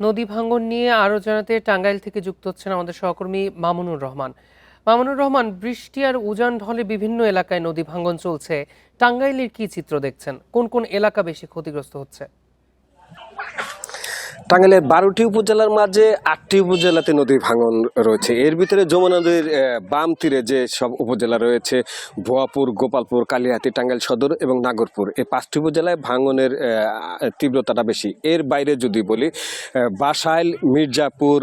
নদী ভাঙন নিয়ে আরো জানাতে টাঙ্গাইল থেকে যুক্ত হচ্ছেন আমাদের সহকর্মী মামুনুর রহমান। মামুনুর রহমান, বৃষ্টি আর উজান ঢলে বিভিন্ন এলাকায় নদী ভাঙন চলছে। টাঙ্গাইলের কি চিত্র দেখছেন? কোন কোন এলাকা বেশি ক্ষতিগ্রস্ত হচ্ছে? টাঙ্গাইলের 12টি উপজেলার মাঝে 8টি উপজেলাতে নদী ভাঙন রয়েছে। এর ভিতরে যমুনা নদীর বাম তীরে যে সব উপজেলা রয়েছে, ভুয়াপুর, গোপালপুর, কালিহাতী, টাঙ্গাইল সদর এবং নাগরপুর, এই 5টি উপজেলায় ভাঙনের তীব্রতাটা বেশি। এর বাইরে যদি বলি, বাসাইল, মির্জাপুর,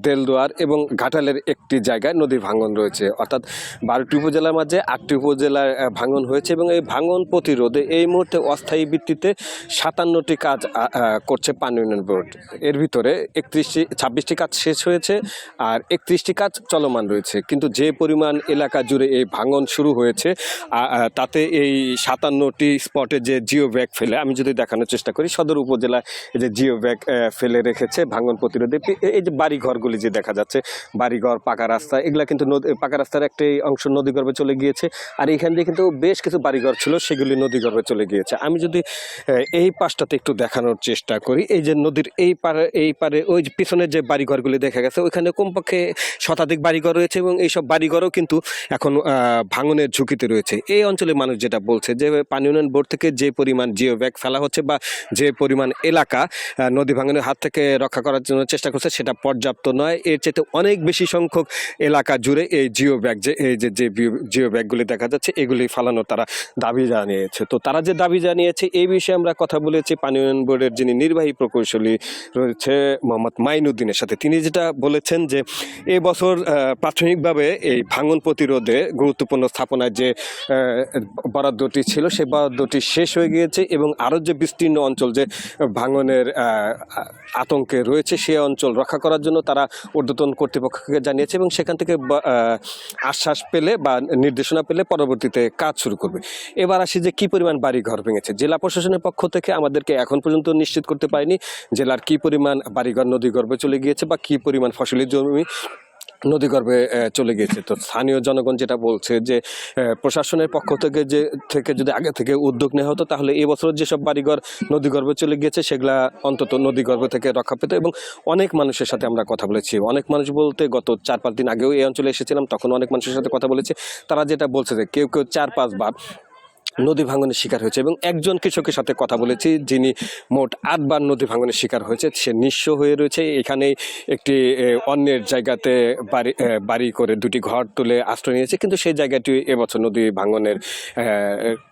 দেলদুয়ার এবং ঘাটালের একটি জায়গায় নদী ভাঙন রয়েছে। অর্থাৎ 12টি উপজেলার মাঝে 8টি উপজেলায় ভাঙন হয়েছে এবং এই ভাঙন প্রতিরোধে এই মুহূর্তে অস্থায়ী ভিত্তিতে 57টি কাজ করছে পানি উন্নয়ন বোর্ড। এর ভিতরে 26টি কাজ শেষ হয়েছে আর 31টি কাজ চলমান রয়েছে। কিন্তু যে পরিমাণ এলাকা জুড়ে এই ভাঙন শুরু হয়েছে, তাতে এই 57টি স্পটে যে জিও ব্যাগ ফেলে, আমি যদি দেখানোর চেষ্টা করি, সদর উপজেলায় এই যে জিও ব্যাগ ফেলে রেখেছে ভাঙন প্রতিরোধে। এই যে বাড়িঘরগুলি যে দেখা যাচ্ছে, বাড়িঘর, পাকা রাস্তা, এগুলা কিন্তু পাকা রাস্তার একটি অংশ নদীগর্ভে চলে গিয়েছে। আর এখান দিয়ে কিন্তু বেশ কিছু বাড়িঘর ছিল, সেগুলি নদীগর্ভে চলে গিয়েছে। আমি যদি এই পাশটাতে একটু দেখানোর চেষ্টা করি, এই যে নদীর এই পারে ওই যে পিছনের যে বাড়িঘরগুলি দেখা গেছে, ওইখানে কমপক্ষে শতাধিক বাড়িঘর রয়েছে এবং এইসব বাড়িঘরও কিন্তু এখন ভাঙনের ঝুঁকিতে রয়েছে। এই অঞ্চলের মানুষ যেটা বলছে যে পানি উন্নয়ন বোর্ড থেকে যে পরিমাণ জিও ব্যাগ ফেলা হচ্ছে বা যে পরিমাণ এলাকা নদী ভাঙনের হাত থেকে রক্ষা করার জন্য চেষ্টা করছে, সেটা পর্যাপ্ত নয়। এর চেয়ে অনেক বেশি সংখ্যক এলাকা জুড়ে এই জিও ব্যাগ যে জিও ব্যাগগুলি দেখা যাচ্ছে, এগুলি ফালানোর তারা দাবি জানিয়েছে। তো তারা যে দাবি জানিয়েছে, এই বিষয়ে আমরা কথা বলেছি পানি উন্নয়ন বোর্ডের যিনি নির্বাহী প্রকৌশলী রয়েছে মোহাম্মদ মাইনুদ্দিনের সাথে। তিনি যেটা বলেছেন যে এবছর প্রাথমিকভাবে এই ভাঙন প্রতিরোধে গুরুত্বপূর্ণ স্থাপনায় যে বরাদ্দটি ছিল, সেই বরাদ্দটি শেষ হয়ে গিয়েছে এবং আরও যে বিস্তীর্ণ অঞ্চল যে ভাঙনের আতঙ্কে রয়েছে, সেই অঞ্চল রক্ষা করার জন্য তারা ঊর্ধ্বতন কর্তৃপক্ষকে জানিয়েছে এবং সেখান থেকে আশ্বাস পেলে বা নির্দেশনা পেলে পরবর্তীতে কাজ শুরু করবে। এবার আসি যে কি পরিমাণ বাড়ি ঘর ভেঙেছে। জেলা প্রশাসনের পক্ষ থেকে আমাদেরকে এখন পর্যন্ত নিশ্চিত করতে পারেনি জেলার কি পরিমাণ বাড়িঘর নদীগর্ভে চলে গিয়েছে বা কি পরিমাণ ফসলি জমি নদীগর্ভে চলে গিয়েছে। তো স্থানীয় জনগণ যেটা বলছে যে প্রশাসনের পক্ষ থেকে যদি আগে থেকে উদ্যোগ নেওয়া হতো, তাহলে এবছর যেসব বাড়িঘর নদীগর্ভে চলে গিয়েছে সেগুলা অন্তত নদীগর্ভ থেকে রক্ষা পেত। এবং অনেক মানুষের সাথে আমরা কথা বলেছি, অনেক মানুষ বলতে গত 4-5 দিন আগেও এই অঞ্চলে এসেছিলাম, তখন অনেক মানুষের সাথে কথা বলেছি। তারা যেটা বলছে যে কেউ 4-5 বার নদী ভাঙনের শিকার হয়েছে এবং একজন কৃষকের সাথে কথা বলেছি যিনি মোট 8 বার নদী ভাঙনের শিকার হয়েছে। সে নিঃস্ব হয়ে রয়েছে। এখানেই একটি অন্যের জায়গাতে বাড়ি করে 2টি ঘর তুলে আশ্রয় নিয়েছে, কিন্তু সেই জায়গাটি এবছর নদী ভাঙনের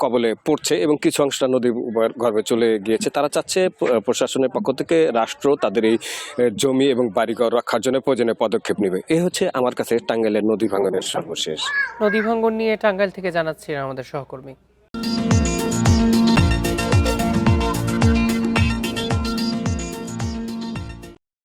কবলে পড়ছে এবং কিছু অংশটা নদী গর্ভে চলে গিয়েছে। তারা চাচ্ছে প্রশাসনের পক্ষ থেকে রাষ্ট্র তাদের এই জমি এবং বাড়িঘর রক্ষার জন্য প্রয়োজনীয় পদক্ষেপ নেবে। এই হচ্ছে আমার কাছে টাঙ্গাইলের নদী ভাঙনের সর্বশেষ। নদী ভাঙন নিয়ে টাঙ্গাইল থেকে জানাচ্ছিলেন আমাদের সহকর্মী।